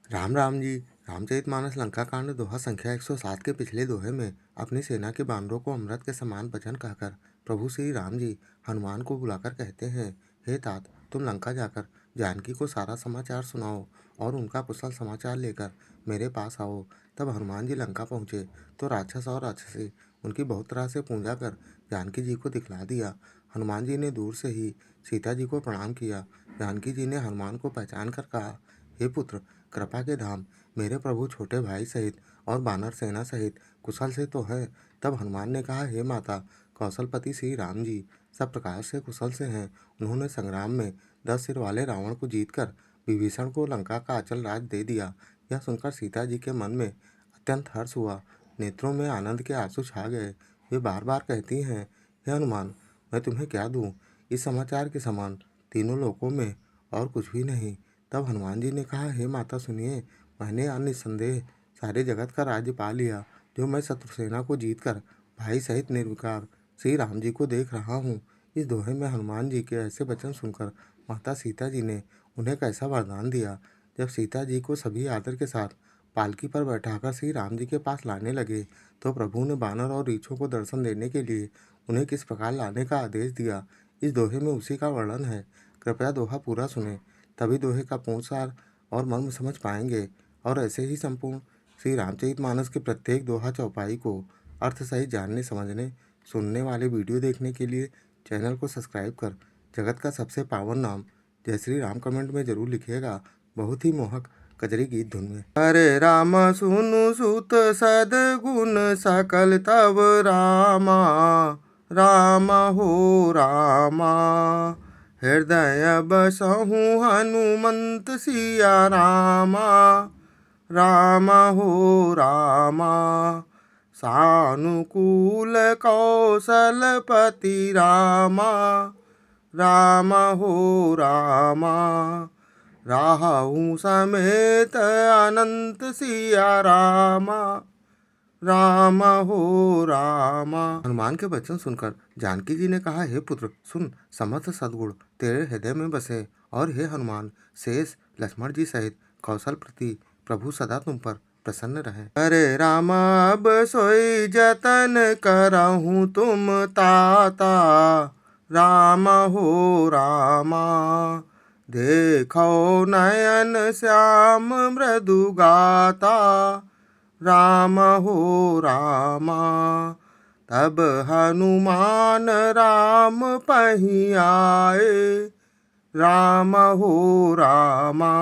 राम राम जी। रामचरितमानस लंका कांड दोहा संख्या 107 के पिछले दोहे में अपनी सेना के बानरों को अमृत के समान वचन कहकर प्रभु श्री राम जी हनुमान को बुलाकर कहते हैं, हे तात, तुम लंका जाकर जानकी को सारा समाचार सुनाओ और उनका कुशल समाचार लेकर मेरे पास आओ। तब हनुमान जी लंका पहुँचे तो राक्षस और राक्षसी उनकी बहुत तरह से पूजा कर जानकी जी को दिखला दिया। हनुमान जी ने दूर से ही सीता जी को प्रणाम किया। जानकी जी ने हनुमान को पहचान कर कहा, हे पुत्र, कृपा के धाम, मेरे प्रभु छोटे भाई सहित और वानर सेना सहित कुशल से तो है। तब हनुमान ने कहा, हे माता, कौशलपति श्री राम जी सब प्रकार से कुशल से हैं। उन्होंने संग्राम में 10 सिर वाले रावण को जीतकर विभीषण को लंका का अचल राज दे दिया। यह सुनकर सीता जी के मन में अत्यंत हर्ष हुआ, नेत्रों में आनंद के आंसू छा गए। वे बार बार कहती हैं, हे हनुमान, मैं तुम्हें क्या दूं? इस समाचार के समान तीनों लोकों में और कुछ भी नहीं। तब हनुमान जी ने कहा, हे माता सुनिए, मैंने निस्संदेह सारे जगत का राज्य पा लिया, जो मैं शत्रुसेना को जीतकर भाई सहित निर्विकार श्री राम जी को देख रहा हूँ। इस दोहे में हनुमान जी के ऐसे वचन सुनकर माता सीता जी ने उन्हें कैसा वरदान दिया। जब सीता जी को सभी आदर के साथ पालकी पर बैठाकर श्री राम जी के पास लाने लगे तो प्रभु ने बानर और रीछों को दर्शन देने के लिए उन्हें किस प्रकार लाने का आदेश दिया। इस दोहे में उसी का वर्णन है। कृपया दोहा पूरा सुने, तभी दोहे का पूर्ण सार और मर्म समझ पाएंगे। और ऐसे ही संपूर्ण श्री रामचरितमानस के प्रत्येक दोहा चौपाई को अर्थ सहित जानने समझने सुनने वाले वीडियो देखने के लिए चैनल को सब्सक्राइब कर जगत का सबसे पावन नाम जय श्री राम कमेंट में जरूर लिखिएगा, बहुत ही मोहक कजरी गीत धुन में। हरे राम सुनु सुत सदगुण सकल तब रामा, राम हो रामा। हृदय बसहु हनुमंत सिया रामा, राम हो रामा। सानुकूल कौशलपति रामा, राम हो रामा। राहु समेत अनंत सिया रामा, राम हो रामा। हनुमान के वचन सुनकर जानकी जी ने कहा, हे पुत्र सुन, समस्त सद्गुण तेरे हृदय में बसे और हे हनुमान, शेष लक्ष्मण जी सहित कौशलपति प्रभु सदा तुम पर प्रसन्न रहे। अरे राम अब सोई जतन करहूँ तुम ताता, राम हो रामा। देखो नयन श्याम मृदु गाता, राम हो रामा। तब हनुमान राम पही आए, राम हो रामा।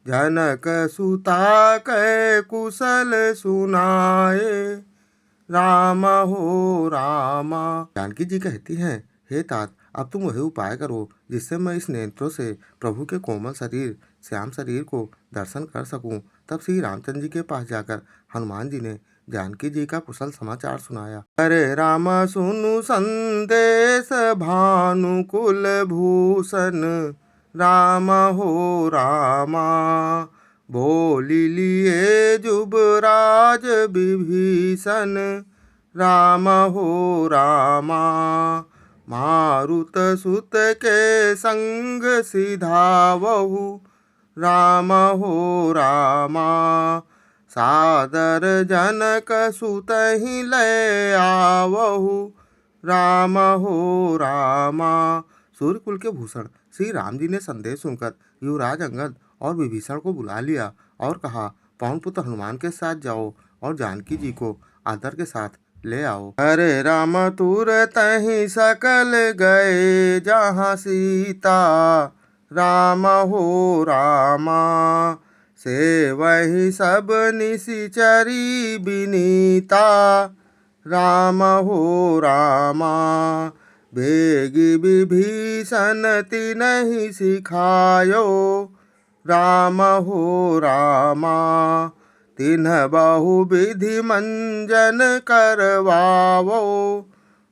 जनक सुता कै कुशल सुनाए, राम हो रामा। जानकी जी कहती हैं, हे तात, अब तुम वही उपाय करो जिससे मैं इस नेत्रों से प्रभु के कोमल शरीर श्याम शरीर को दर्शन कर सकूं। तब श्री रामचंद्र जी के पास जाकर हनुमान जी ने जानकी जी का कुशल समाचार सुनाया। अरे राम सुनु संदेश भानुकुल भूषण, राम हो रामा। बोली लिए जुबराज विभीषण, राम हो रामा। मारुत सुत के संग सिधावहु, राम हो रामा। सादर जनक सुत ही ले आवहु, राम हो रामा। सूर्यकुल के भूषण श्री राम जी ने संदेश सुनकर युवराज अंगद और विभीषण को बुला लिया और कहा, पवन पुत्र हनुमान के साथ जाओ और जानकी जी को आदर के साथ ले आओ। अरे राम तुरत ही सकल गए जहाँ सीता, राम हो रामा। से वही सब निशिचरी बिनीता, राम हो रामा। बेगी विभीषण तिन्हि सिखायो, राम हो रामा। तिन्ह बहु विधि मंजन करवावो,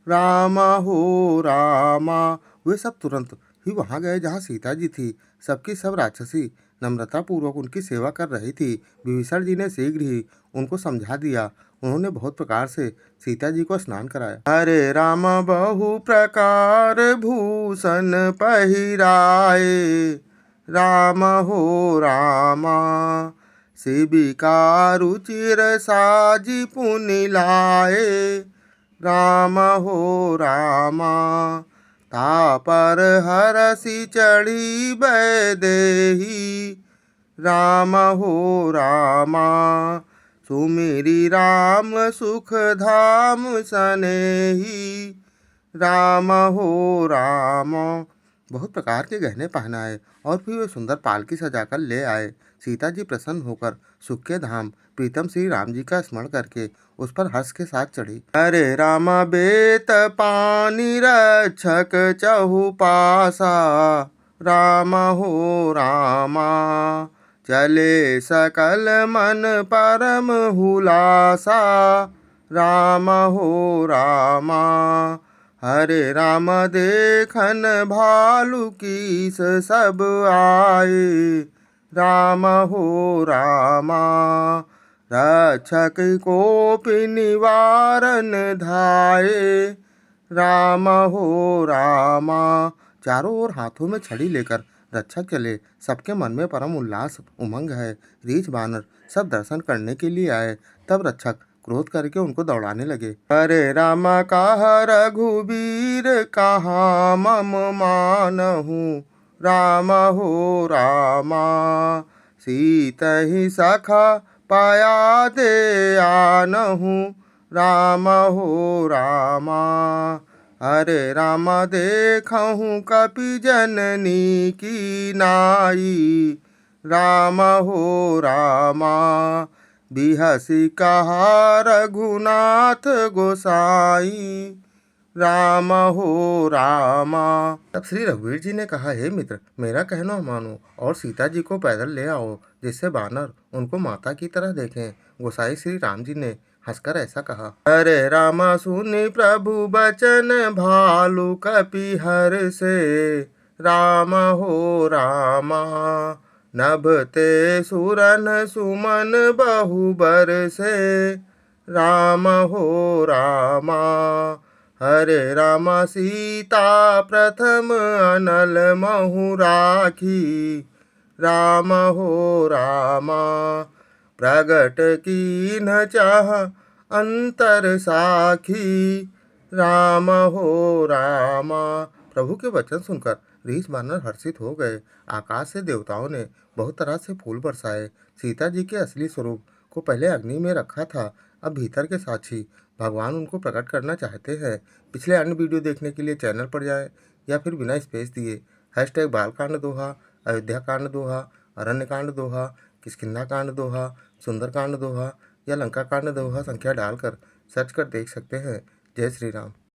राम हो रामा। वे सब तुरंत ही वहां गए जहाँ सीता जी थी। सबकी सब राक्षसी नम्रता पूर्वक उनकी सेवा कर रही थी। विभीषण जी ने शीघ्र ही उनको समझा दिया। उन्होंने बहुत प्रकार से सीता जी को स्नान कराया। हरे राम बहु प्रकार भूषण पहिराए, राम हो रामा। शिविका रुचिर साजी पुनि लाए, राम हो रामा। तापर हरसि चढ़ी बैदेही, राम हो रामा। सुमिरी राम सुख धाम सनेही, राम हो राम। बहुत प्रकार के गहने पहनाए और फिर वे सुंदर पालकी सजाकर ले आए। सीता जी प्रसन्न होकर सुख के धाम प्रीतम श्री राम जी का स्मरण करके उस पर हर्ष के साथ चढ़ी। हरे राम बेत पानी रक्षक चहुपासा, राम हो रामा। चले सकल मन परम हुलासा, राम हो रामा। हरे राम देखन भालू कीस सब आए, राम हो रामा। रक्षक कोपि निवारन धाये, राम हो रामा। चारों ओर हाथों में छड़ी लेकर रक्षक चले। सबके मन में परम उल्लास उमंग है। रीछ बानर सब दर्शन करने के लिए आए। तब रक्षक क्रोध करके उनको दौड़ाने लगे। हरे रामा कहा रघुबीर कहाँ मम मानहु, राम हो रामा। सीतहि सखा पाया दे आनहु, राम हो रामा। हरे राम देखहु कपि जननी की नाई, राम हो रामा। बिहसी कहा रघुनाथ गोसाई, राम हो रामा। तब श्री रघुवीर जी ने कहा, हे मित्र, मेरा कहना मानो और सीता जी को पैदल ले आओ, जिससे बानर उनको माता की तरह देखें। गोसाई श्री राम जी ने हंसकर ऐसा कहा। हरे रामा सुनि प्रभु बचन भालु कपि हर से, राम हो रामा। नभ ते सुरन सुमन बहु बरसे, राम हो रामा। हरे रामा सीता प्रथम अनल महु राखी, राम हो रामा। प्रगट कीन चाह अंतर साखी, राम हो रामा। प्रभु के वचन सुनकर रीछ बानर हर्षित हो गए। आकाश से देवताओं ने बहुत तरह से फूल बरसाए। सीता जी के असली स्वरूप को पहले अग्नि में रखा था, अब भीतर के साक्षी भगवान उनको प्रकट करना चाहते हैं। पिछले अन्य वीडियो देखने के लिए चैनल पर जाएं या फिर बिना स्पेस दिए #बालकांड दोहा, अयोध्या कांड दोहा, अरण्य कांड दोहा, किष्किंधा कांड दोहा, सुंदर कांड दोहा या लंका कांड दोहा संख्या डालकर सर्च कर देख सकते हैं। जय श्री राम।